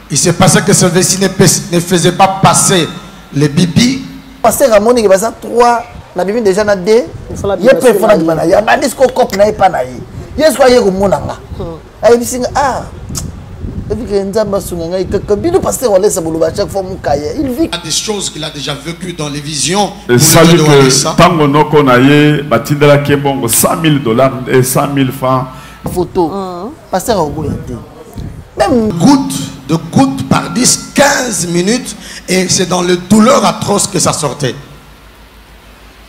Il s'est passé que celui-ci ne faisait pas passer les bibis. Pasteur Ramon, il y a 3, il y a déjà 2. Il faut la bien faire. Il y a un discours qui n'est pas là. Il y a un discours qui n'est pas là. Il y a des choses qu'il a déjà vécues dans les visions. Et salut que tango noko na ye batindela kembongo $100,000 et 100,000 francs. Photo. Pasteur Même de goutte par 10, 15 minutes, et c'est dans le douleur atroce que ça sortait.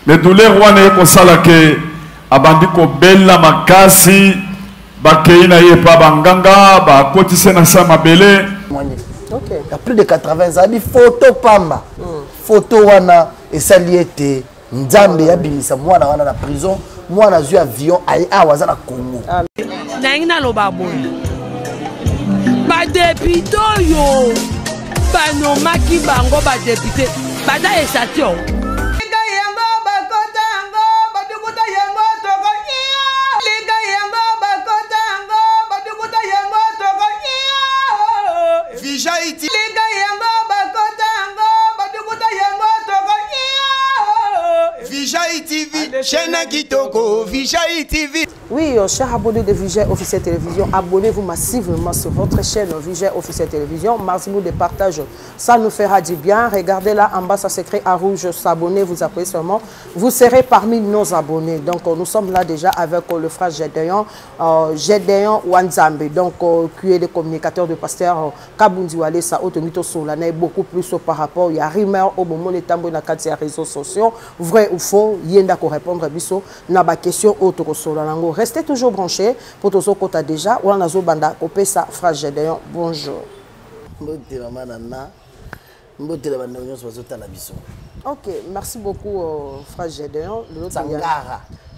Le douleur wane ko sala ke abandi ko bella makasi bakeina ye pa banganga ba kotise na sama belé. OK. Il y a plus de 80 ans, il photo pamba. Photo wana et saliete nzambe ya binisa mwana wana na prison, mwana zu avion ai awaza na Congo. Na loba boy. Ba député yo. Ba no maki bango ba député. Ba da esatio. Oui, chers abonnés de Vigie Officielle Télévision, abonnez-vous massivement sur votre chaîne Vigie Officielle Télévision. Merci beaucoup de partage, ça nous fera du bien. Regardez là en bas, ça s'écrit à rouge, s'abonner, vous appuyez seulement. Vous serez parmi nos abonnés. Donc nous sommes là déjà avec le frère Gédéon Wanzambe, donc qui est le communicateur de pasteur Kabundi Walesa, Otomito Solana, beaucoup plus par rapport, il y a rumeur au moment des tambours dans les réseaux sociaux, vrai ou faux, il y a qu'on répondre à biso, n'a pas question autre Solana. Restez toujours branchés pour tous ceux qui ont déjà ou en banda kopesa frère Gédéon. Bonjour. Ok, merci beaucoup frère Gédéon.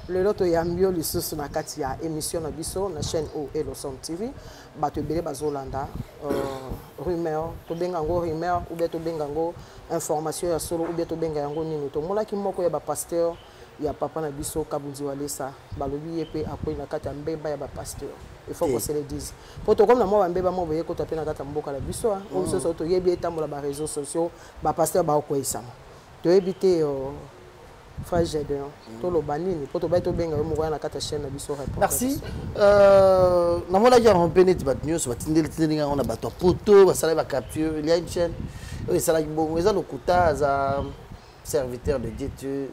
Le lot ya mbio lisusu na kati ya émission na biso na chaîne O Eloson TV bato ebele bazolanda rumeur to benga ngo rumeur ou bien to benga ngo information ya solo ou bien to benga yango nini to molaki moko ya ba pasteur ya papa na biso Kabundi Walesa balobi yepe akoyi na kati ya mbeba ya ba pasteur il faut qu'on se le dise pour to comme na moi mbeba mo boye ko taper na kati ya mboka la biso o biso so to yebi etambola ba réseaux sociaux ba pasteur ba ko isama to ebité frère Gédéon, tout le banini, pour tout le bien, on va la chaîne merci. On a déjà un peu de news, on a battu poteau, ça va capture. Il y a une chaîne, ça va bon, ils ont le quota à serviteur de Dieu,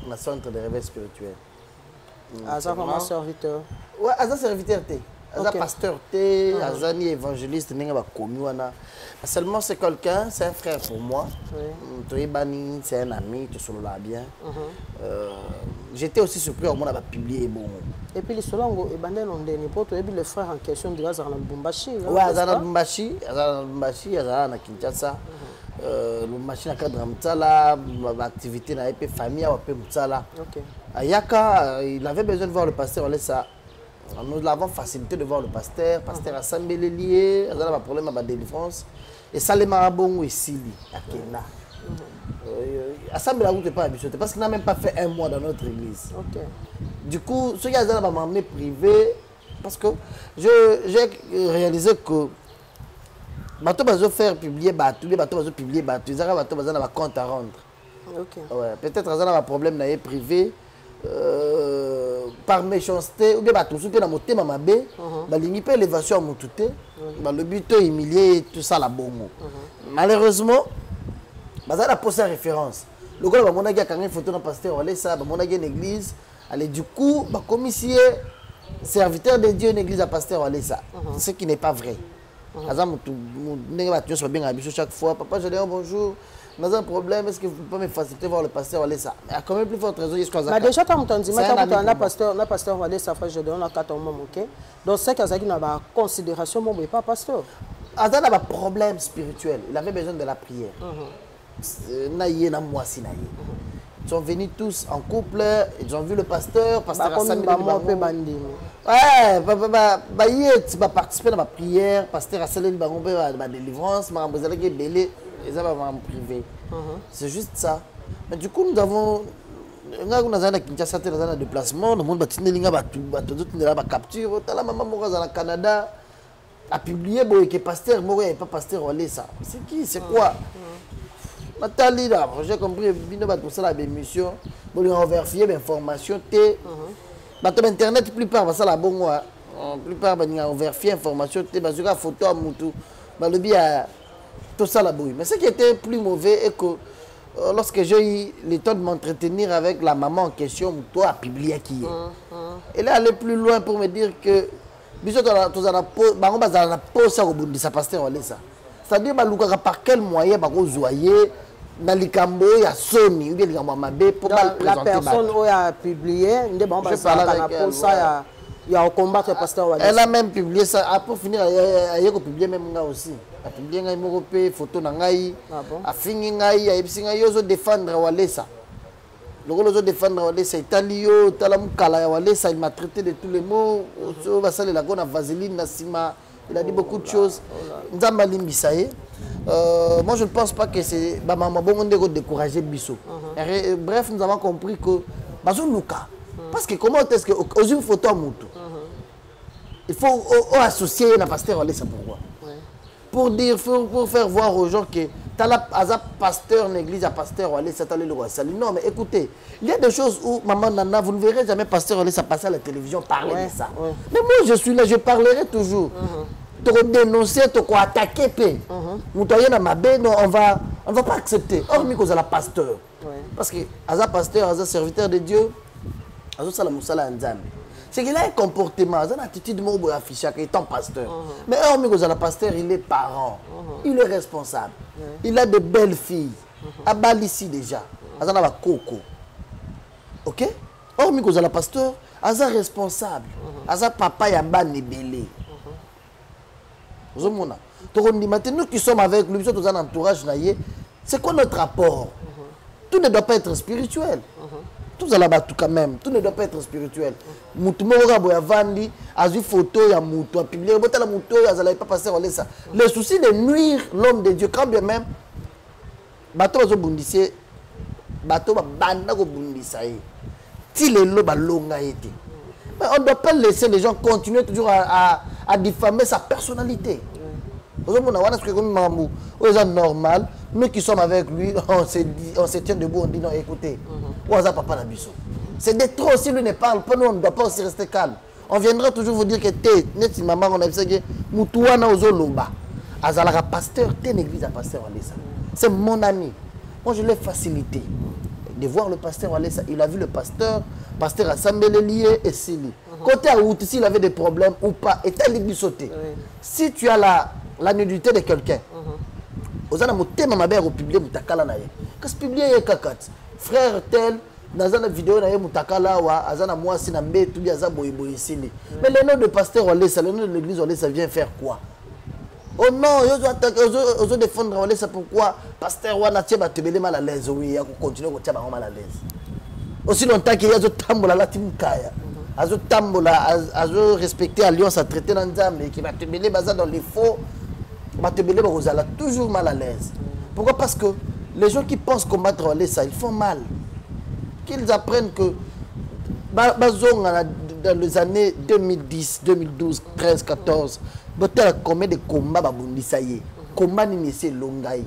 le centre de réveil spirituel. Ah, ça vraiment serviteur. Ouais, à serviteur t'es. Aza pasteur t'es, azani évangéliste, n'est pas connu wana. Seulement c'est quelqu'un, c'est un frère pour moi. Bani, c'est un ami, tout solo là bien. J'étais aussi surpris au moment de publier bon. Et puis les solongo et bandé non deni pour toi le frère en question de Azana Lubumbashi. Ouais, Azana Lubumbashi, Azana Kinshasa. Lubumbashi na cadre mtsala, activité na EP famille à peu mtsala. OK. Ayaka, il avait besoin de voir le pasteur Walesa. Nous l'avons facilité de voir le pasteur. Pasteur a semblé lié, il a un problème à la délivrance. Et ça, les marabons ici, à Kenya. Assemblée la route pas habitué parce qu'il n'a même pas fait un mois dans notre église. Okay. Du coup, ce gars là m'a emmené privé parce que j'ai réalisé que bateau va faire publier bateau, bateau va publier bateau, ils arrivent bateau va avoir compte à rendre. Okay. Ouais, peut-être qu'ils ont un problème dans les privés. Par méchanceté ou bien bah tout ce que dans mon thème mabé bah limite élévation à mon touté bah le but est humilié tout ça la bongo malheureusement bah ça a posé référence le gars bah mon gars quand il photo dans pasteur on laisse ça bah mon gars une église allez du coup bah commissaire serviteur de Dieu une église à pasteur on laisse ça ce qui n'est pas vrai azam tout n'est pas toujours bien habitué chaque fois papa je dis bonjour. Dans un problème, est-ce que vous pouvez me faciliter voir le pasteur Walesa? Il y a quand même plus forte raison. Déjà, tu as entendu, le pasteur Walesa, frère Gédéon, on a 4 mois, ok? Donc, c'est qu'il y a une considération, mais pas pasteur. Azan a un problème spirituel. Il avait besoin de la prière. Ils sont venus tous en couple, ils ont vu le pasteur, pasteur Assami. Ouais, il va participer dans ma prière, pasteur Assami, ma délivrance, ma belé. Et ça va en privé. C'est juste ça. Mais du coup, nous avons nous avons un déplacement, nous avons capture, maman au Canada. a publié bon que pasteur moi pas pasteur Wale ça. C'est qui? C'est quoi? Nathalie là, j'ai compris bino ba tout ça la émission, bon on vérifier l'information té. Bato internet plupart ça la bon plupart ba on vérifier information té ba zuka photo à mutu. Ba le bien tout ça la bouille. Mais ce qui était plus mauvais est que lorsque j'ai eu le temps de m'entretenir avec la maman en question, toi a publié qui est. Elle est allée plus loin pour me dire que c'est-à-dire que par quel moyen la personne qui a publié, il y a un combat que pasteur elle a même publié ça. Pour finir, elle a publié même aussi. Elle a publié une photo de Ngai. Elle a fini Ngai. Elle a défendre Walesa. Le gens défendre Walesa. Italio, Talamukala, Walesa. Il m'a traité de tous les mots. Il a vaseline, il a dit beaucoup de choses. Moi, je ne pense pas que c'est maman bon de décourager Bissot. Bref, nous avons compris que parce que comment est-ce que aux une photo Moutou, il faut associer la pasteur Walesa pourquoi? Pour dire, pour faire voir aux gens que tu as un pasteur, une église, un pasteur Walesa, tu as le roi. Non, mais écoutez, il y a des choses où maman Nana, vous ne verrez jamais pasteur Walesa passer à la télévision parler de ça. Mais moi je suis là, je parlerai toujours. Tu vas dénoncer, tu vas attaquer. Nous dans ma baie, on va pas accepter. Hormis que la pasteur. Parce que as un pasteur, as un serviteur de Dieu. C'est qu'il a un comportement, une attitude affichée étant pasteur. Mais hormis que le pasteur, il est parent, il est responsable, il a de belles filles. À Bali ici déjà, il a coco. Ok? Hormis que le pasteur, il est responsable, il a papa, il a belé. Nous qui sommes avec lui, nous sommes en entourage, c'est quoi notre rapport? Tout ne doit pas être spirituel. Tout ça là-bas, tout quand même, tout ne doit pas être spirituel. Le souci de nuire l'homme de Dieu, quand bien même, bateau bundissé, bateau banda ko bundissa yi. Ti le lo ba longa été. Mais on ne doit pas laisser les gens continuer toujours à diffamer sa personnalité. C'est normal. Nous qui sommes avec lui, on se tient debout, on dit non, écoutez, c'est des trop, si lui ne parle pas, nous on ne doit pas aussi rester calme. On viendra toujours vous dire que t'es, net si maman, on a dit que Moutouana Ozoloba, Azalaka pasteur, t'es une église à pasteur Walesa. C'est mon ami. Moi je l'ai facilité de voir le pasteur Walesa. Il a vu le pasteur a Sambele lié et Sili. Côté à Outi, s'il avait des problèmes ou pas, et tel lui sauter. Si tu as la nudité de quelqu'un, Ozana motema mabère au public mutakala na ye. Qu'est-ce que publier kakat? Frère tel dans une vidéo na ye mutakala wa azana mwasi na mbe tout biaza boyeboy sili. Mais le nom de pasteur Walesa, le nom de l'église Walesa vient faire quoi? Oh non, ils ont attaqué, ils ont défendre Walesa pourquoi pasteur wana tie ba tebele mal à l'aise oui, ya continuer ko tia ba mal à l'aise. Aussi longtemps qu'il y a zo tambola la timkaya. Azo tambola, azo respecter alliance à traiter dans Nzambe qui va tebele baza dans les faux. Toujours mal à l'aise. Pourquoi? Parce que les gens qui pensent combattre Walesa, ils font mal. Qu'ils apprennent que dans les années 2010, 2012, 13, 14, il y a combien de combats babundissaye. Combat nini c'est longaï.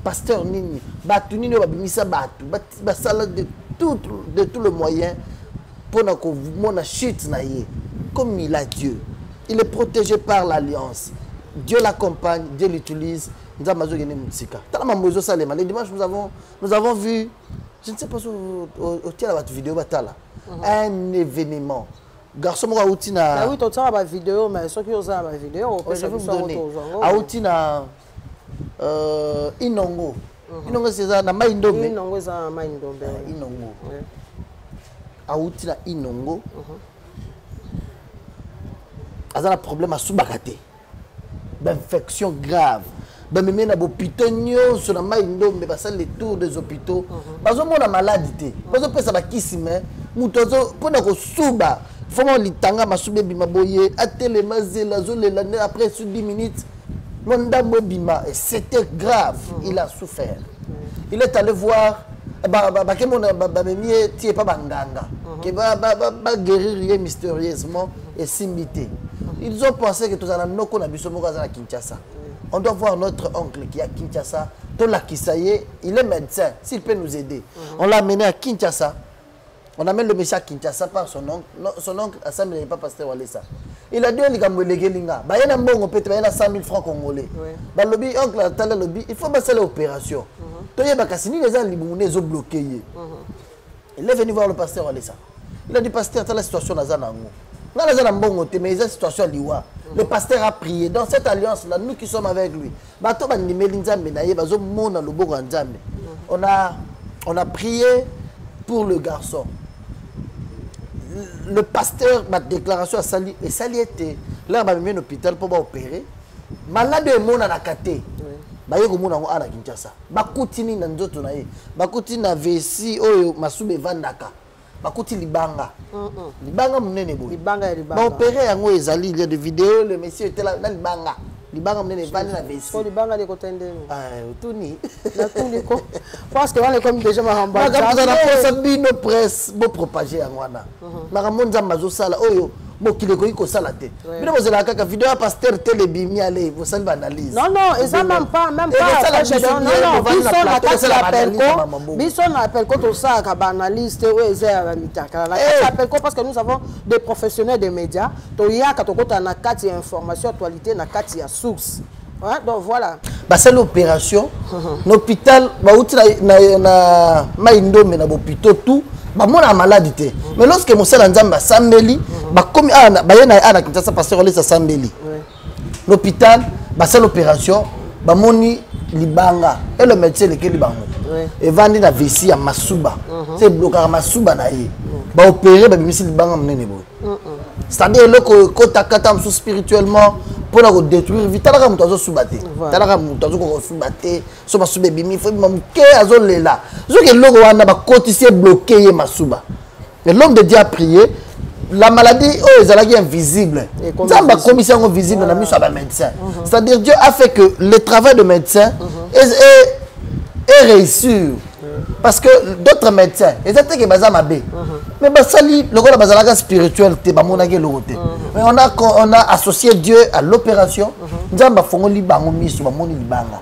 Pasteur nini, batu nini babimisa batu, basala de tout le moyen pour que mon chute naïe. Comme il a Dieu, il est protégé par l'alliance. Dieu l'accompagne, Dieu l'utilise. Les dimanches, nous avons vu, je ne sais pas si au tient la vidéo, un événement. Garçon, moi, Outina. Oui, tu as la vidéo, mais ceux qui ont la vidéo, je vais vous donner. Outina, Inongo. Inongo, c'est ça, Maïndombe. Inongo, c'est Maïndombe. Inongo. Outina, Inongo. Il y a un problème à Soubakate. D'infection grave. Même les hôpitaux, sur la maïndo, mais ça les tours des hôpitaux. Parce que la maladie, parce que ça va qui s'y met. Moutozo, pour nous souba, faut qu'on l'itanga masube bimaboye, atele mazela zole l'année après sur 10 minutes. Monda bobima et c'était grave. Il a souffert. Il est allé voir. Que mon babemie tie pas banganga. Que va guérir mystérieusement et s'imiter. Ils ont pensé que tous en Noko na biso moko à Kinshasa. On doit voir notre oncle qui est à Kinshasa. Tola Kisaye, il est médecin. S'il peut nous aider. On l'a amené à Kinshasa. On amène le monsieur à Kinshasa par son oncle. Son oncle, Assam, il n'est pas pasteur Walesa. Il a dit il y a 100 000 francs congolais. Le oncle, il faut passer l'opération. Il est bloqué. Il est venu voir le pasteur Walesa. Il a dit pasteur, la situation est mais il y a une situation à l'Iwa. Le pasteur a prié. Dans cette alliance-là, nous qui sommes avec lui, on a prié pour le garçon. Le pasteur, ma déclaration a sali, et sali était là, il m'a mis à l'hôpital pour opérer. Malade est mon anakaté. Baye ko mona ko ana Kinshasa. Bakutini na nzoto na ye. Bakutini na vesi oyo masube vandaka. Bakuti libanga. Libanga munene bo. Libanga. Ba opérer yango ezali, il y a des vidéos, le monsieur était là dans libanga. Libanga munene vandi na vesi. Ko libanga de kotende. Tuni. Na tuni ko. Parce que on est comme déjà mahamba. Ba ka na posa bino presse bo propager yango wana. Mara monza mazo sala oyo. Bon, qui est comme ça la tête. Mais vous avez la vidéo à pasteur télébimi allez, vous savez l'analyse. Non, ils n'ont même pas. Non, Bisson appelle tout ça, analyste, parce que nous avons des professionnels des médias. Il y a une information, actualité, une source. Donc voilà. C'est l'opération. L'hôpital, tout. Bah maladie mais lorsque mon seul nzamba sambeli bah comme na Kinshasa pasteur Walesa sambeli l'hôpital bah c'est l'opération bah moni libanga et le médecin lequel libango et vandi na vessie à masuba c'est bloqué à masuba na ye bah opérer bah misi libanga menene boy c'est-à-dire le côté katam spirituellement pour la détruire vite talaka muto azo subate talaka muto azo ko subate so basube bimi fo mamuke azo lela zo ke loko wana ba cotiser bloqué ye masuba mais l'homme de Dieu a prié la maladie oh ezalaki invisible nzamba commission visible na miso ba médecin c'est-à-dire Dieu a fait que le travail de médecin est réussi. Parce que d'autres médecins, ils étaient que baza mabé. Mais basali, le gars bazalaka spirituel, te ba monake lokote. Mais on a associé Dieu à l'opération. Nzamba fongo libango miso ba moni libanga.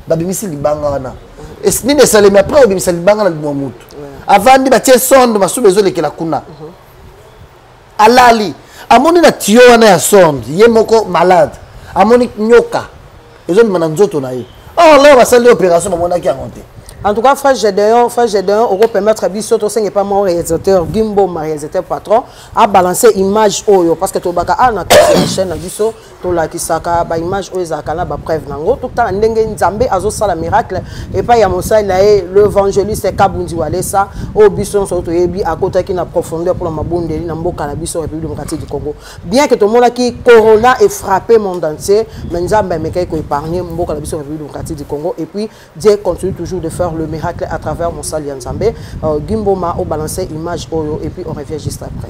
Ba bimisi libanga wana. Et ni ne salé mais après bimisi libanga na limutu. Avant di ba tie sonde masu bezo lekela kuna. Alali, amoni na tio wana ya sonde, ye moko malade. Amoni nyoka. Ezo mana nzoto na ye. Oh là basali opération ba monaki a monter. En tout cas, frère Gédéon, on va permettre à Bissot, c'est pas mon réalisateur, Gimbo, ma réalisateur patron, à balancer image Oyo. Parce que Tobaka a la chaîne à Bissot, Tola Kisaka, image Oyo, Zakana, preuve Nango, tout le temps, Ndenge Nzambe, Azo Sala miracle, et pas Yamosa, l'évangéliste Kabundi Walesa, au Bissot, Sotoyebi, à côté qui n'a profondeur pour la Mabunde, Namboka, la Bissot, République démocratique du Congo. Bien que tout le monde qui Corona ait frappé le monde entier, mais Nzambe, mais qu'il a épargné Mboka, la Bissot, République démocratique du Congo, et puis Dieu continue toujours de faire le miracle à travers mon Salian Nzambe. Gimbo m'a balancé image Oyo et puis on revient juste après.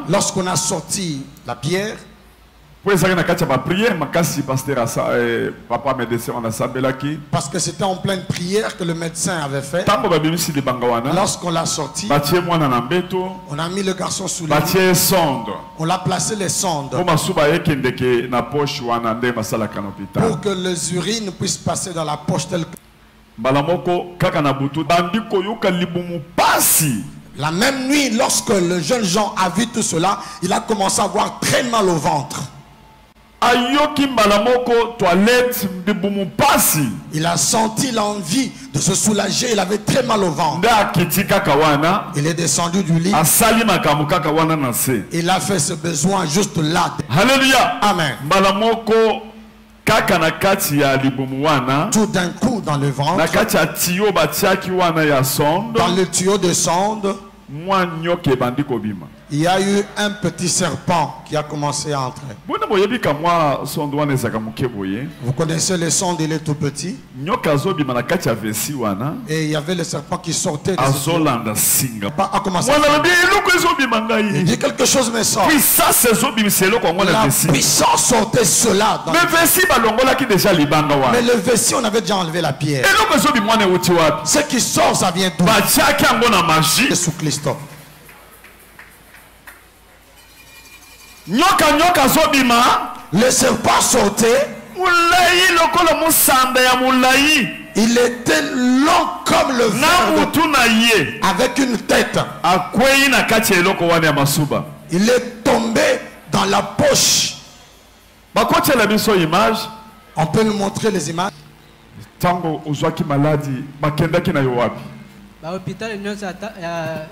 Lorsqu'on a sorti la pierre, parce que c'était en pleine prière que le médecin avait fait. Lorsqu'on l'a sorti, on a mis le garçon sous les mains. On l'a placé les sondes pour que les urines puissent passer dans la poche telle que... La même nuit, lorsque le jeune Jean a vu tout cela, il a commencé à avoir très mal au ventre. Il a senti l'envie de se soulager, il avait très mal au ventre. Il est descendu du lit. Il a fait ce besoin juste là. Alléluia. Amen. Tout d'un coup dans le ventre, dans le tuyau de sonde, il y a eu un petit serpent qui a commencé à entrer. Vous connaissez le sonde, il est tout petit. Et il y avait le serpent qui sortait. A commencé il dit quelque chose me sort. La puissance sortait cela. Mais le vessie, on avait déjà enlevé la pierre. Ce qui sort, ça vient d'où? Jésus Christ. Le serpent sautait. Il était long comme le ver avec une tête. Il est tombé dans la poche. On peut nous montrer les images. Hôpital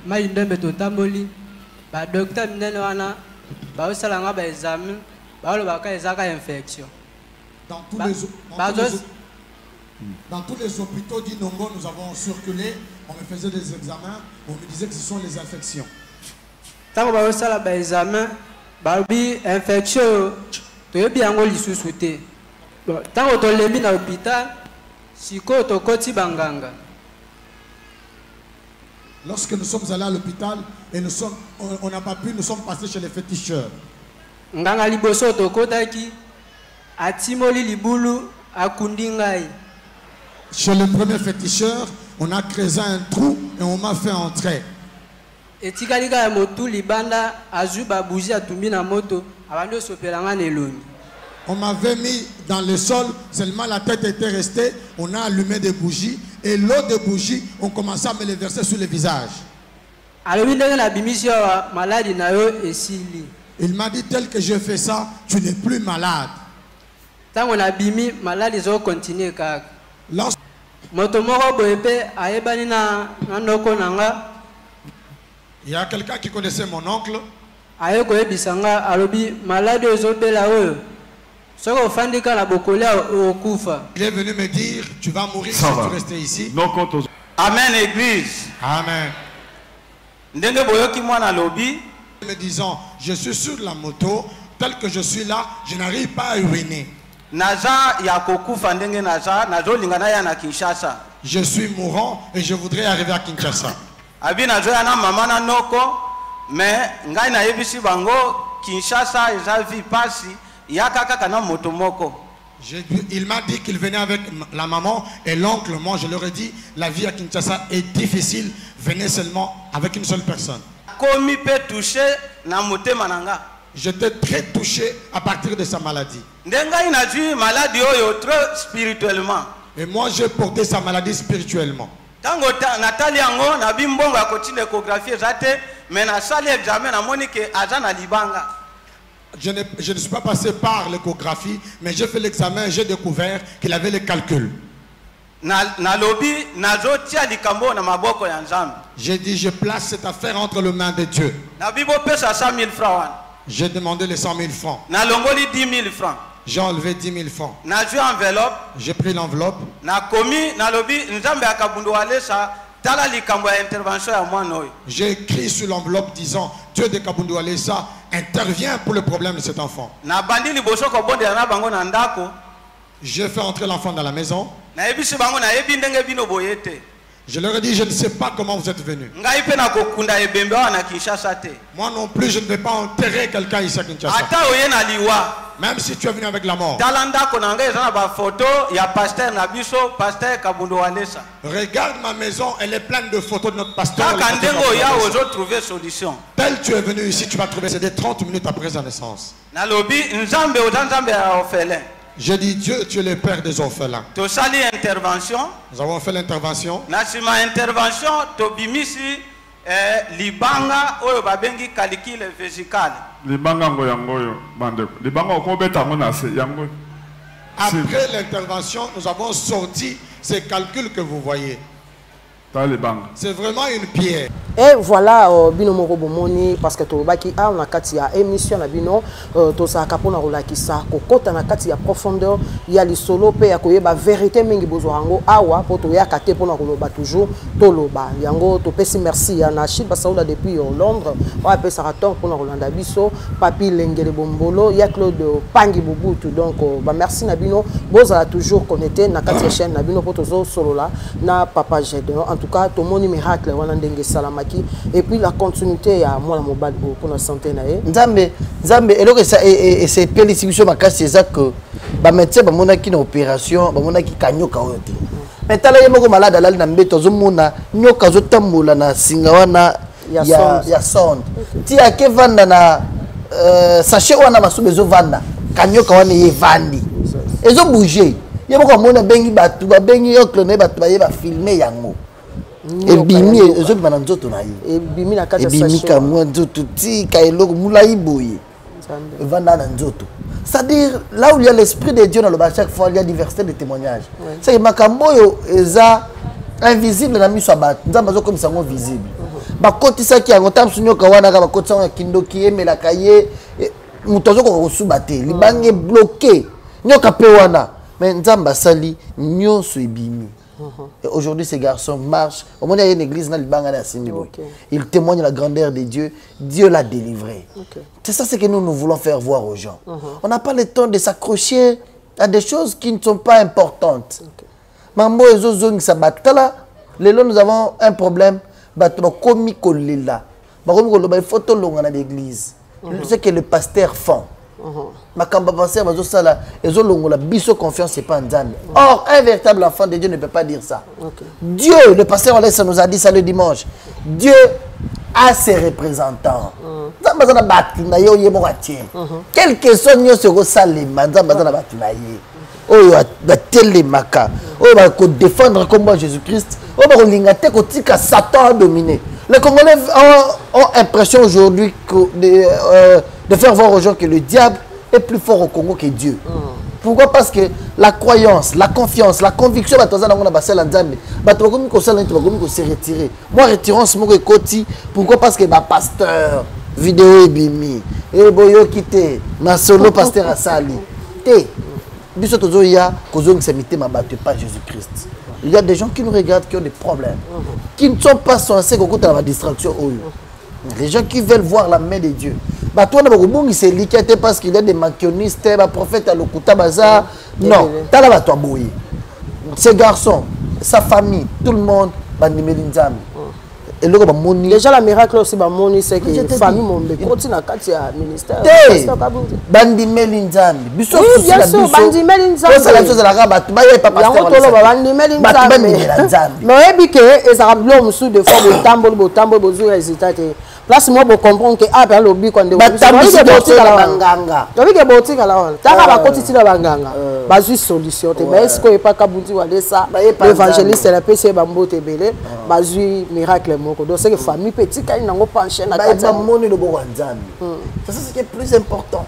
Maïndembe Tamboli, docteur Nenwana, Salanga examen, infection. Dans tous les hôpitaux d'Inongo, nous avons circulé, on me faisait des examens, on me disait que ce sont les infections. Tant que vous avez des examens, infection, tu es bien en lisusuté. Tant que tu es mis dans l'hôpital, si tu es banganga. Lorsque nous sommes allés à l'hôpital et on n'a pas pu, nous sommes passés chez les féticheurs. Nganga liboso tokotaki atimoli libulu akundingai. Chez le premier féticheur, on a creusé un trou et on m'a fait entrer. Etikalika ya motu libanda azuba bougie atumbi na moto abando sopelanga nelongi. On m'avait mis dans le sol, seulement la tête était restée, on a allumé des bougies et l'eau de bougie, on commençait à me les verser sur le visage. Il m'a dit tel que je fais ça, tu n'es plus malade. Il y a quelqu'un qui connaissait mon oncle. Il est venu me dire, tu vas mourir si tu restes ici. Amen, église. Amen. Me disant, je suis sur la moto, tel que je suis là, je n'arrive pas à uriner. Je suis mourant et je voudrais arriver à Kinshasa. Mais Kinshasa il m'a dit qu'il venait avec la maman et l'oncle. Moi, je leur ai dit, la vie à Kinshasa est difficile. Venez seulement avec une seule personne. J'étais très touché à partir de sa maladie. Et moi, j'ai porté sa maladie spirituellement. Je ne suis pas passé par l'échographie, mais j'ai fait l'examen et j'ai découvert qu'il avait les calculs. J'ai dit, je place cette affaire entre les mains de Dieu. J'ai demandé les 100 000 francs. J'ai enlevé 10 000 francs. J'ai pris l'enveloppe. J'ai écrit sur l'enveloppe disant, Dieu de Kabundu Alessa intervient pour le problème de cet enfant. J'ai fait entrer l'enfant dans la maison. Je leur ai dit, je ne sais pas comment vous êtes venus. Moi non plus, je ne vais pas enterrer quelqu'un ici à Kinshasa. Même si tu es venu avec la mort. Regarde ma maison, elle est pleine de photos de notre pasteur. Tel tu es venu ici, tu vas trouver, c'était 30 minutes après sa naissance. J'ai dit, Dieu, tu es le père des orphelins. Nous avons fait l'intervention. Libanga oyo babengi calcul vésical. Après l'intervention, nous avons sorti ces calculs que vous voyez. C'est vraiment une pierre. Et voilà, bino moko bomoni parce que tobaki a na kati ya émission na bino to sa kapona rolakisa kokota na kati ya profondeur ya lisolo pe ya koyeba vérité mingi bozwango awa poto ya kate pona koloba toujours toloba yango to pesi merci ya na Chid Basaoula depuis Londres wa pe saraton pona rolanda biso papi lengele bombolo ya Claude Pangi Bubutu donc ba merci na bino bozala toujours connecté na kati ya chaîne na bino poto zo solola na papa Gédéon en tout cas to moni miracle wana ndenge salama et puis la continuité à moi la mobile pour la santé nae Nzambe eloko ça et c'est pélissimission makasi c'est que ba médecin ba monaki na opération ba monaki kanyoka oyote mais tala yemoko malade alali na mbeto zomona nyoka zotambola na singa wana ya sonde ti akevanda na sachez on a masu bezo vanda kanyoka wana ye vandi ezo bouger ye boko mona bengi batu ba bengi okle ne batu ba ye ba filmer yango ebimi ezo bana nzoto na ye ebimi na kati ebimi ka mwa nzoto ti ka eloko mulai boye vanda na nzoto. C'est-à-dire, là où il y a l'esprit de Dieu dans le bas, chaque fois, il y a diversité de témoignages. C'est que Makambo est invisible dans la mise à battre. Nous avons comme ça visible. Bakoti ça qui a ngotam sunyo kawana ka bakoti ça kindo qui aime la cahier mutozo ko subate libange bloqué nyoka pewana mais nzamba sali nyonso ebimi. Et aujourd'hui, ces garçons marchent. Au moment où il y a une église, ils témoignent la grandeur de Dieu. Dieu l'a délivré. C'est ça ce que nous voulons faire voir aux gens. On n'a pas le temps de s'accrocher à des choses qui ne sont pas importantes. Mambo et Zozong Sabatala, nous avons un problème. Bakomi Kolela. Bakomi photo longue dans l'église. C'est que le pasteur font. Makamba pasteur bazo sala ezo longola biso confiance c'est pas nzambe. Or un véritable enfant de Dieu ne peut pas dire ça. Dieu, le pasteur Alessa nous a dit ça le dimanche. Dieu a ses représentants. Nzambe za na batu na yo yebo kwatie. Quelle que soit nyo se rosalema nzambe za na batu na ye. Oyo ba telemaka. Oyo ba ko défendre comme Jésus-Christ. Oyo ba ko lingate ko tika Satan a dominé. Les Congolais ont l'impression aujourd'hui de faire voir aux gens que le diable est plus fort au Congo que Dieu. Pourquoi? Parce que la croyance, la confiance, la conviction, se retirer. Moi, retirons ce mot côté. Pourquoi? Parce que ma pasteur, vidéo est bimi, et boyo quitté, ma solo pasteur a sali. Pas Jésus-Christ. Il y a des gens qui nous regardent, qui ont des problèmes, qui ne sont pas censés qu'on la distraction. Les gens qui veulent voir la main de Dieu. Bah toi, il s'est liquidé parce qu'il y a des maquillonistes, des prophètes à l'Okuta Bazar. Non, t'as là toi bouillir. Ces garçons, sa famille, tout le monde, déjà la miracle aussi c'est que les familles m'ont continué à casser à ministère. Bandi Melinzambi. Oui, bien sûr, Bandi Melinzambi. C'est la chose de la rabat. Bandi Melinzambi. Mais et puis que ça rappelle l'homme sous de fois le tambour besoin résultat. Place moi pour comprendre que après le but quand de banganga. Tu vois que boutique là. T'as pas côté la banganga. Basu solution. Mais est-ce que pas Kabundi ou ça? L'évangéliste la PC bambo te belé. Basu miracle moko. Donc c'est que famille petite quand ils n'ont pas enchaîné na kata. C'est ça ce qui est plus important.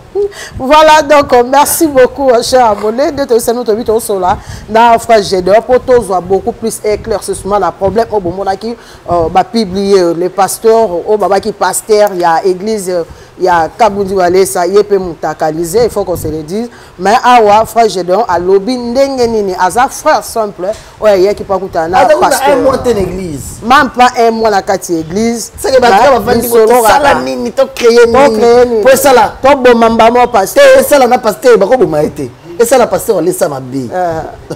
Voilà donc merci beaucoup cher abonné de te nous te vidéo sur là. Dans frère Gédéon pour tous beaucoup plus éclaircissement la problème au bon qui va publier les pasteurs au baba qui pasteur, il y a église, il y a Kabundi Walesa, il y a Mutakalisé, il faut qu'on se le dise. Mais awa frère Gédéon à lobby ndengenini, aza frère simple, ouais, il y a qui pas coûter un pasteur. Un mois dans l'église. Même pas un mois dans la église. C'est que va vendre ça ni to créer ni. Pour ça là, to bon mamba mo pasteur. Et ça là na pasteur, ba ko bo maité. Et ça la pasteur Walesa mabi.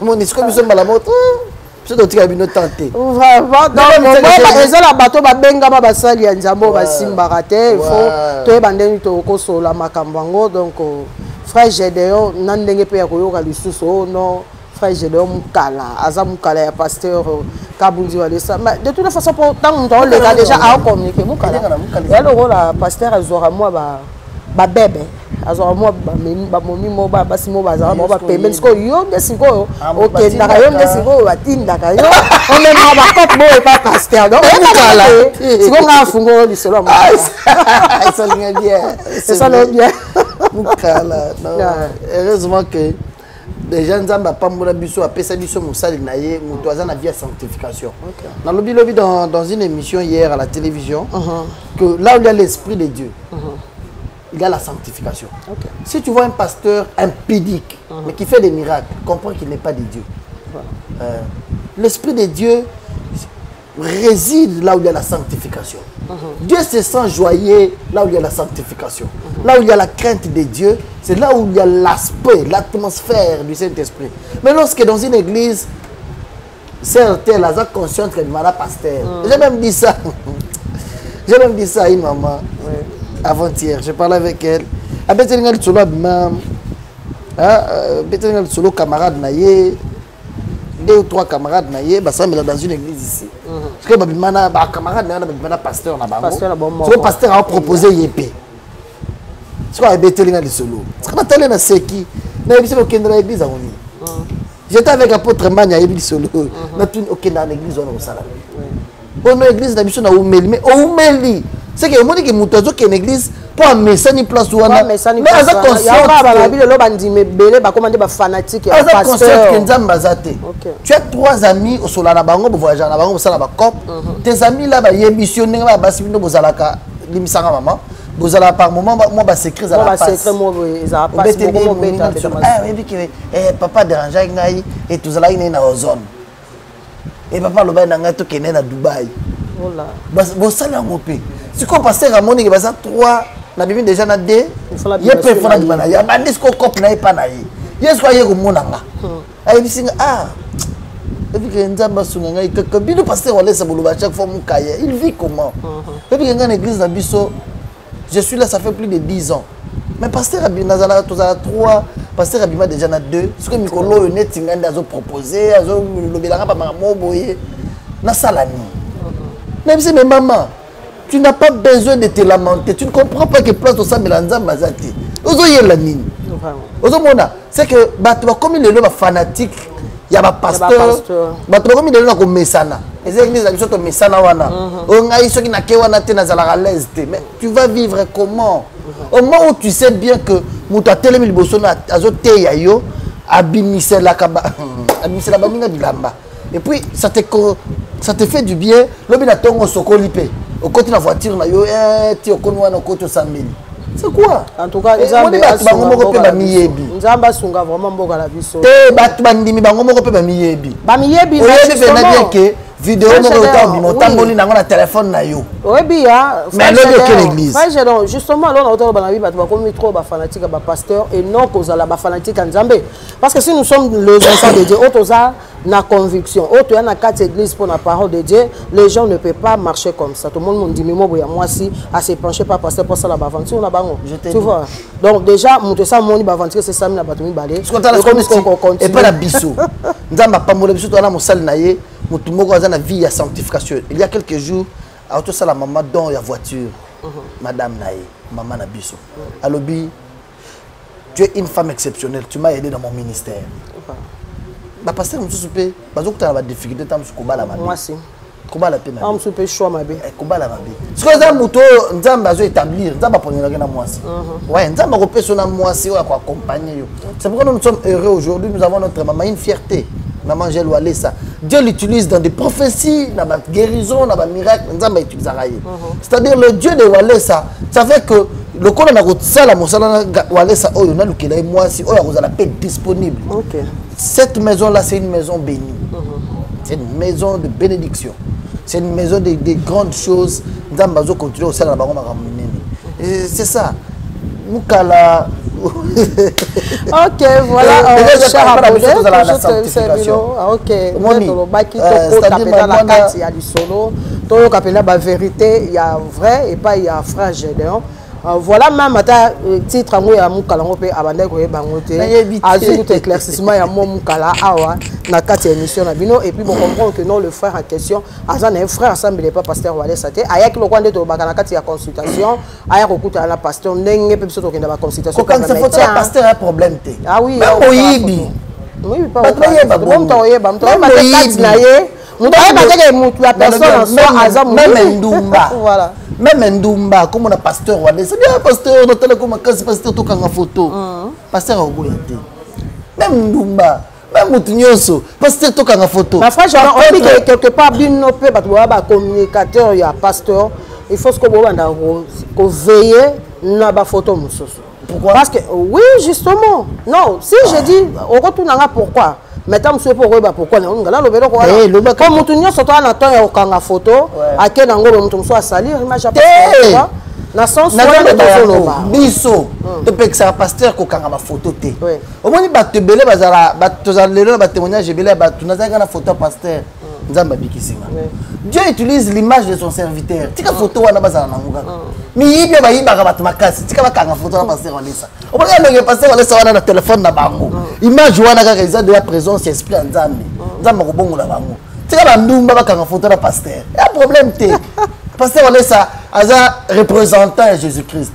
Mon discours nous sommes la moto. C'est d'autres qui ont tenté. Voilà, donc ils ont la bateau babenga ba basali ya nzambo basimbarate, il faut to bandeni to ko sola makambango donc frère Gédéon nandenge pe ya koyoka lisusu non frère Gédéon mukala aza mukala ya pasteur Kabundi Walesa. Mais de toute façon pour tant on le gars déjà à communiquer mukala. Et le rôle la pasteur azora moi ba bébé azora moi ba momi mo ba basimo bazara ba pembe siko yo desiko OK ndaka yo desiko batinda ka yo on est ma ba cop boy pas pasteur donc mukala siko nga fungo li solo moi ça vient bien c'est ça le bien mukala heureusement que les gens n'ont pas mon biso à pesa biso musali na ye mutoaza na vie sanctification. Dans le lobby dans une émission hier à la télévision que là où il y a l'esprit de Dieu il y a la sanctification. Si tu vois un pasteur impudique, mais qui fait des miracles, comprends qu'il n'est pas de Dieu. L'Esprit de Dieu réside là où il y a la sanctification. Dieu se sent joyeux là où il y a la sanctification. Là où il y a la crainte de Dieu, c'est là où il y a l'aspect, l'atmosphère du Saint-Esprit. Mais lorsque dans une église, certains sont conscients que je suis pasteur. J'ai même dit ça. J'ai même dit ça à une maman. Avant-hier, je parlais avec elle. Solo camarade naïe, 2 ou 3 camarades naïe, bah ça mais dans une église ici. Parce que camarade naïe, pasteur là-bas. Le pasteur a proposé yépé. Ce qu'on a bételé dans les solos. Ce qu'on a télé dans Seki. Dans l'église, on a l'église à Oni. J'étais avec l'apôtre Mania à l'église solo. On a l'église au Salami. On a l'église dans Oumeli. Mais Oumeli, c'est que le monde qui est monté dans l'église pour un message ni place où on a. Mais à ça conscience. Tu as 3 amis au Solana Bango pour voyager à la Bango pour ça la cop. Tes amis là ba yebissionner ba basibino bozalaka limisanga maman. Bozala par moment moi ba s'écrire ça la passe. Papa dérangeait ngai et tout ça là il est dans ozone. Et papa le bain nanga to kene na Dubaï. Voilà. Bo sala ngopé. Si ko passer à moni que ba 3 na bibi déjà na 2. Il peut faire na bana. Ya bandis ko cop na pas na yi. Yes ko yego monanga. Ai bisinga et puis il vit comment? Et puis dans l'église je suis là, ça fait plus de 10 ans. Mais pasteur Abima, tu as 3, pasteur Abima déjà 2. Ce que Mikolo a proposé, même si maman, tu n'as pas besoin de te lamenter. Tu ne comprends pas que place de ça, Mélanza Mazati. C'est que comme il est fanatique. Il y a un pasteur, il y a un messana. Les églises sont messana wana. Mais tu vas vivre comment? Au moment où tu sais bien que muta telemi liboso na azote yayo abimise la kaba abimise la baninga bilamba. Et puis ça te fait du bien. Lobi na tongo sokolipe. Au côté de la voiture na yo ti okonu wana côté sameli. C'est quoi? En tout cas, Nzamba sunga vraiment mboka la biso. Te batu bandimi bango moko pe ba miyebi. Ba miyebi na que vidéo moko otamboli nango na téléphone na yo. Oyebi ya. Mais le que l'église. Justement alors na otalo bana bi batu ba komi trop ba fanatique ba pasteur et non kozala ba fanatique Nzambe. Parce que si nous sommes les enfants de Dieu, otoza na conviction, auto ya na 4 églises pour la parole de Dieu, les gens ne peuvent pas marcher comme ça. Tout le monde me dit mais moi si à se pencher pas pasteur pour ça la aventure na bango. Tu vois. Donc déjà monter ça moni ba aventure c'est ça na batumi balé. Et pas la biso. Nzamba pa mole biso to na mosali na ye, mutu moko aza na vie ya sanctification. Il y a quelques jours, auto ça la maman dans la voiture. Madame naye, maman na biso. Alobi, tu es une femme exceptionnelle, tu m'as aidé dans mon ministère. Bah pasteur nous souper parce que tu as la difficulté tam su koba la mabe moi si koba la pena am souper choix mabe koba la mabe ce que ça muto nzamba zo établir nzamba ponela na moi si ouais nzamba ko persona moi si wa ko accompagner yo c'est pourquoi nous sommes heureux aujourd'hui nous avons notre maman une fierté maman Gel Walesa Dieu l'utilise dans des prophéties dans la guérison dans les miracles nzamba utilise raye c'est-à-dire le Dieu de Walesa ça fait que le colon a sala mosala Walesa oyo na lukela moi si oyo a la paix disponible. OK. Cette maison-là, c'est une maison bénie. C'est une maison de bénédiction. C'est une maison de grandes choses. C'est ça. Moukala. Ok, voilà. Ok. Il y a vrai et pas il y a frère Gédéon. Voilà même à titre à moi à Moukala pe abandé ko bangote azu tout éclaircissement ya Moukala awa na 4 émissions na bino et puis bon comprendre que non le frère en question azan un frère ensemble n'est pas pasteur Walesa te aya ki lokwande to bakana kati ya consultation aya kokuta na pasteur ndenge pe biso to kenda ba consultation quand ça faut pasteur un problème te ah oui oyibi oui pas bon to oyeba mto ba kati na ye mto ba ke mutu la personne soit azam même ndumba voilà. Même Ndumba, comme on a pasteur, c'est bien pasteur, on a comme un pasteur tout en photo. Pasteur au même Ndumba, même Moutinioso, pasteur tout en photo. Ma frère, on dit que quelque part, bien non peut, parce que communicateur, il y a pasteur, il faut qu'on veille na ba photo. Pourquoi? Parce que, oui, justement. Non, si je dis, on retourne à pourquoi? Maintenant, je ne sais pas pourquoi. Comme Moutounio, c'est un temps et aucun photo. À quel angle on soit salir, image à pasteur. Dans le sens où biso, tu peux que ça pasteur qui a photo. Au moins, tu belé témoignage, tu n'as pas photo pasteur. Dieu utilise l'image de son serviteur. Tu as photo à la base. Mais il y a des gens qui ont photo à pasteur Walesa. Au moins, le pasteur Walesa a un téléphone dans bango. Image de la présence esprit en Nzambe. Nzambe ko bongo la bango. Tu as ndumba ba kanga photo à pasteur. Il y a un problème te. Pasteur Walesa a un représentant de Jésus-Christ.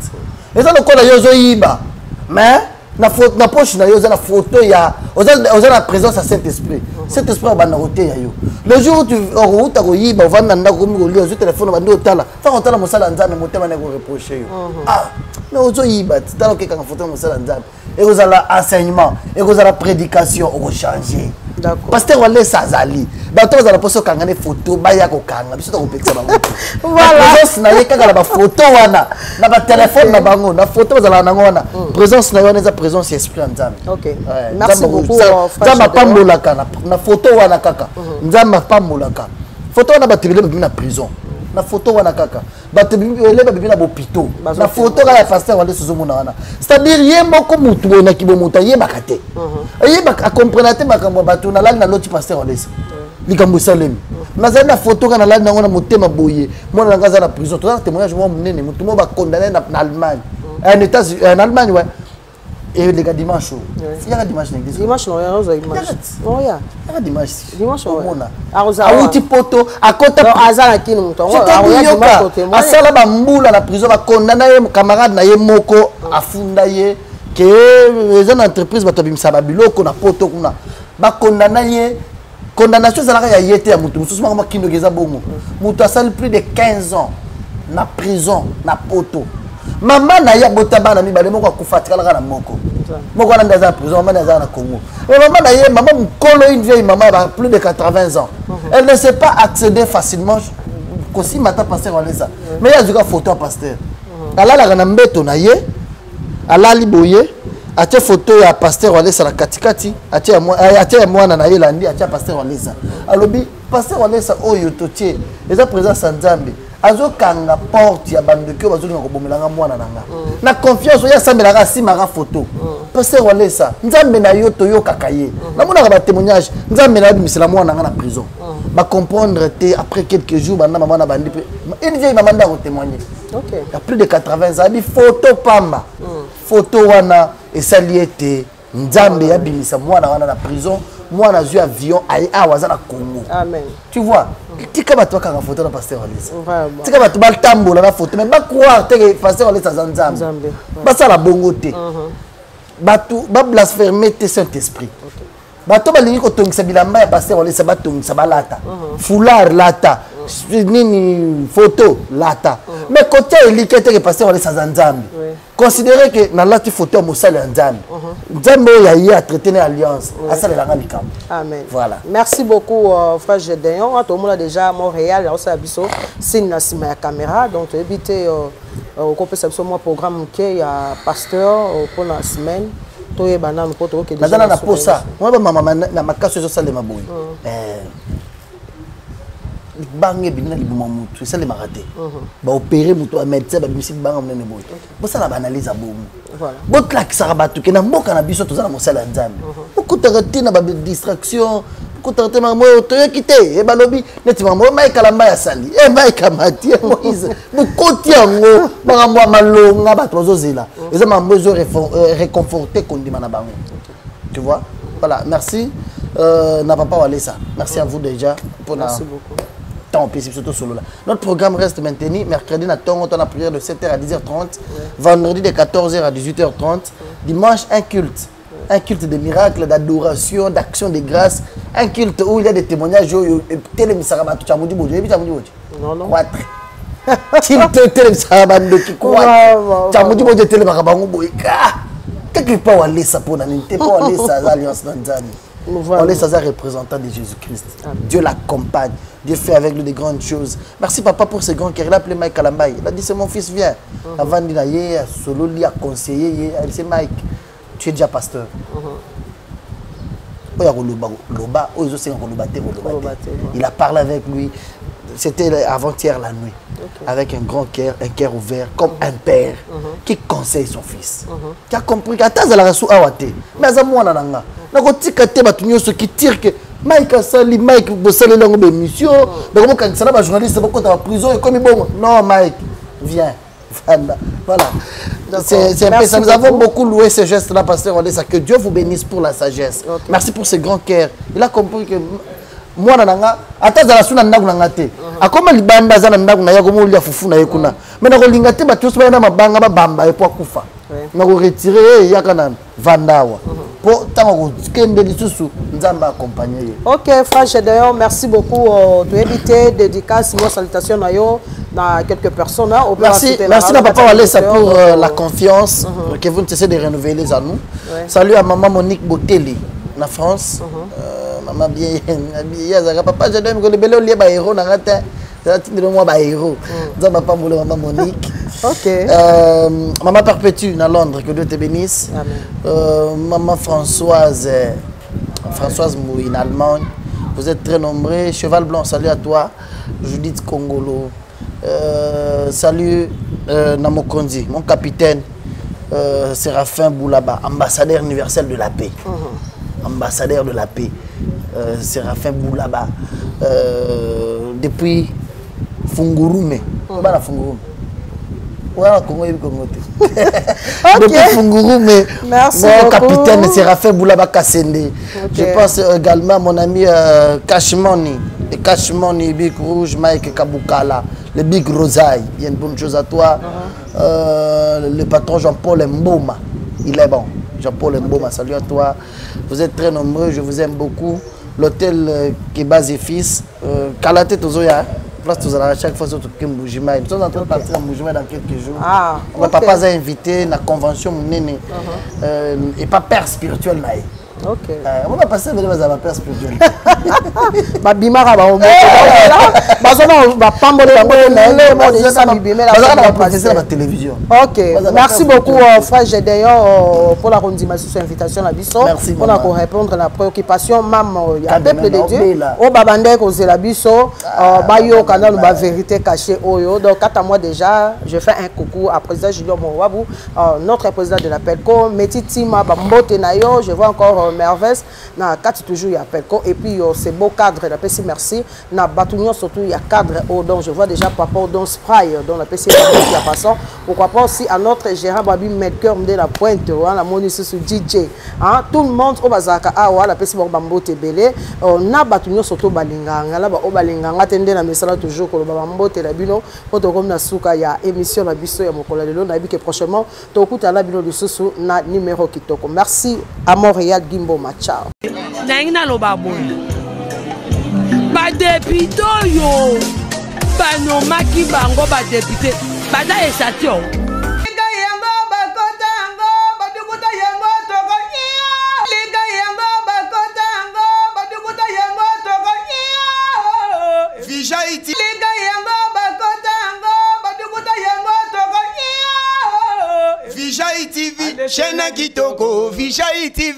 Et ça, le col de Yozo Yiba. Mais, na poche na yo za la photo ya oza la présence à Saint-Esprit. Saint-Esprit va na roté ya yo. Le jour où tu route ko yiba va na ndako mi ko lio zo téléphone ba ndo tala. Fa ko tala mosala nzambe motema na ko reprocher yo. Ah, mais ozo yiba tala ke ka photo mosala nzambe. Et vous avez l'enseignement, et vous avez la prédication, on va changer. D'accord. Pasteur Wale Sazali. Bato vous avez posé kanga des photos, baya ko kanga, biso to ko pekisa bango. Voilà. Présence na ye kanga la photo wana, na ba téléphone na bango, na photo vous avez na ngona. Présence na yo na présence esprit nzambe. OK. Merci beaucoup frère. Nzamba pambolaka na photo wana kaka. Nzamba pambolaka. Photo wana batibile na prison. Na photo wana kaka. Batibile babibi na bopito. Na photo ka ya pasteur Wale Sozomona wana. C'est-à-dire ye moko mutu na kibomuta ye bakate. Ye bak comprendre te makambo bato na lali na loti pasteur Wale. Likambo salemi. Nazali na photo kana lali na ngona motema boye. Mona na ngaza na prison. To témoignage mo munene mutu mo ba condamné na Allemagne. En Allemagne ouais. Et les gars dimanche. Il y a dimanche l'église. Dimanche non, il y a dimanche. Oh ya. Il y a dimanche. Dimanche on a. A outi poto à côté azala kini muto. A sala ba mbula na prison ba condamné camarade na ye moko afunda ye que les entreprises ba tobimisa ba biloko na poto kuna. Ba condamné ye condamnation zalaka ya yete ya mutu mususu mama kindo geza bongo. Mutu asali plus de 15 ans na prison na poto. Maman na ya botaba na mibale moko akufatika la na moko. Moko na ndaza prison, maman na za na Congo. Et maman na ye maman mukolo une vieille maman a plus de 80 ans. Elle ne sait pas accéder facilement kosi mata pasteur Wale ça. Mais il y a du photo à pasteur. Ala la na mbeto na ye. Ala liboye. Atia photo ya pasteur Wale ça la katikati. Atia mwana na ye landi atia pasteur Wale ça. Alobi pasteur Wale ça oyo totie. Eza présence nzambe. Azo kanga porte ya bandeko bazo linga kobomelanga mwana nanga na confiance ya sambelaka simaka photo pasteur Wale ça nzambe na yo to yo kakaye na mona ba témoignage nzambe na bimisela mwana nanga na prison ba comprendre te après quelques jours bana maman na bandi une vieille maman nda ko témoigner. OK. Il y a plus de 80 ans bi photo pamba photo wana esaliete nzambe ya bimisa mwana wana na prison mwana zui avion ayi awaza na Congo. Amen. Tu vois tika bato kanga photo na pasteur Wale ça tika bato baltambola na photo mais ba croire te que pasteur Wale ça nzambe ba sala bongo te bato ba blasphémer te Saint-Esprit bato balingi ko tongisa bilamba ya pasteur Wale ça ba tongisa balata foulard lata nini photo lata mais côté élikete que pasteur Wale ça nzambe considérez que dans la photo mosala nzambe nzambe ya ya traiter une alliance asala la likambo. Amen. Voilà. Merci beaucoup frère Gédéon. Tout le monde a déjà Montréal là ça biso signe na sima ya caméra donc éviter au compensation moi programme qui ya pasteur pour la semaine to ye bana mpoto ke déjà na posa moi ba mama na makaso zo sala maboyi bange bina libuma mutu ça les maraté ba opérer mutu a médecin ba bimisi banga munene boy bo ça la analyse a bomu voilà bo claque ça ba tuke na mboka na biso to za na mosala nzambe beaucoup de na ba distraction beaucoup de mamo to yakite e ba lobi neti mamo mai kalamba ya sali e mai kamati Moïse beaucoup tiango ba mwa malonga ba tozo zela eza mambo zo réconforter kondima na bango tu vois voilà merci n'a pas Wale ça merci à vous déjà pour merci beaucoup. Notre programme reste maintenu. Mercredi, on a prière de 7h à 10h30. Vendredi, de 14h à 18h30. Dimanche, un culte. Un culte de miracles, d'adoration, d'action de grâce. Un culte où il y a des témoignages. Non, non. On est sans représentant de Jésus-Christ. Dieu l'accompagne. Dieu fait avec lui de grandes choses. Merci papa pour ce grand cœur. Il a appelé Mike Kalambaye. Il a dit c'est mon fils, viens. Avant de dire, solo lui a conseillé. Il dit Mike, tu es déjà pasteur. Il a parlé avec lui. C'était avant-hier la nuit. Avec un grand cœur, un cœur ouvert, comme un père qui conseille son fils. Qui a compris que mais qui tire que Mike Sali, Mike Bossale longue émission, mais comment quand ça va journaliste beaucoup dans la prison et comme bon non Mike viens voilà c'est un peu ça. Nous avons beaucoup loué ce geste là pasteur Wale ça que Dieu vous bénisse pour la sagesse. Merci pour ce grand cœur. Il a compris que mwana nanga ataza la suna ndaku nanga te akoma libanda za ndaku na yako molia fufu na yekuna mais na kolinga te ba tous ba na mabanga ba bamba epo akufa na ko retirer yaka na vandawa pour tango kende lisusu nzamba accompagner. OK frère Gédéon, merci beaucoup de éviter dédicace moi salutation na yo na quelques personnes hein, merci na papa Walesa pour la confiance que vous essayez de renouveler à nous. Salut à maman Monique Boteli na France. Maman bien ya papa Gédéon ko lebelo lie ba héros na ngata ça tindre moi ba héros. Nzamba pa mbolo maman Monique. OK. Maman Perpétue à Londres, que Dieu te bénisse. Maman Françoise Mouine, Allemagne. Vous êtes très nombreux. Cheval Blanc, salut à toi. Judith Congolo. Salut Namokondi, mon capitaine. Séraphin Boulaba, ambassadeur universel de la paix. Ambassadeur de la paix. Séraphin Boulaba. Depuis Fungurume. Voilà Fungurume. Voilà, Congo et Congo. Depuis Funguru, mais mon capitaine Séraphin Boulaba Kassende. Je pense également à mon ami Cashmoni. Et Cashmoni, Big Rouge, Mike Kabukala, le Big Rosaille. Il y a une bonne chose à toi. Le patron Jean-Paul Mboma. Il est bon. Jean-Paul Mboma, salut à toi. Vous êtes très nombreux, je vous aime beaucoup. L'hôtel Kebaz et Fils. Kalaté Tozoya. Place tous à chaque fois surtout que Moujima. Nous sommes en train de partir à Moujima dans quelques jours. Mon papa a invité à la convention Mounene et pas père spirituel. OK. On va passer avec ma père spirituel. Ba bimara ba omo. Ba zona ba pambo le la télévision. OK. Merci beaucoup frère Gédéon pour la rendimation sur invitation la biso. On a pour répondre à la préoccupation mam ya peuple de Dieu. O babande ko zela biso ba yo kana ba vérité cachée oyo. Donc à moi déjà, je fais un coucou à président Julien Mouabou, notre président de la PELCO, Metitima ba mbote na yo, je vois encore Merveille na kati toujours il y a Pelco et puis c'est beau cadre la PC merci na Batunion surtout il y a cadre au donc je vois déjà papa dans spray dans la PC qui a passant pourquoi pas aussi à notre gérant Babi Medcœur de la pointe la moni sur DJ hein tout le monde au bazaka awa la PC bambote belé na Batunion surtout balinganga là ba o balinganga tende na mesala toujours ko bambote la bino poto comme na suka ya émission la biso ya mokola lelo na bi que prochainement to kuta la bino lisusu na numéro kitoko merci à Montréal Mboma, ciao. Naina lo baboy. Ba député yo. Ba no maki bango ba député. Ba da esatio. Liga yango ba kota ngo ba dukuta yango toko nya. Liga yango ba kota ngo ba dukuta yango toko nya. Vijaiti. Liga yango ba kota ngo ba dukuta yango toko nya. Vijaiti chaîne kitoko Vijaiti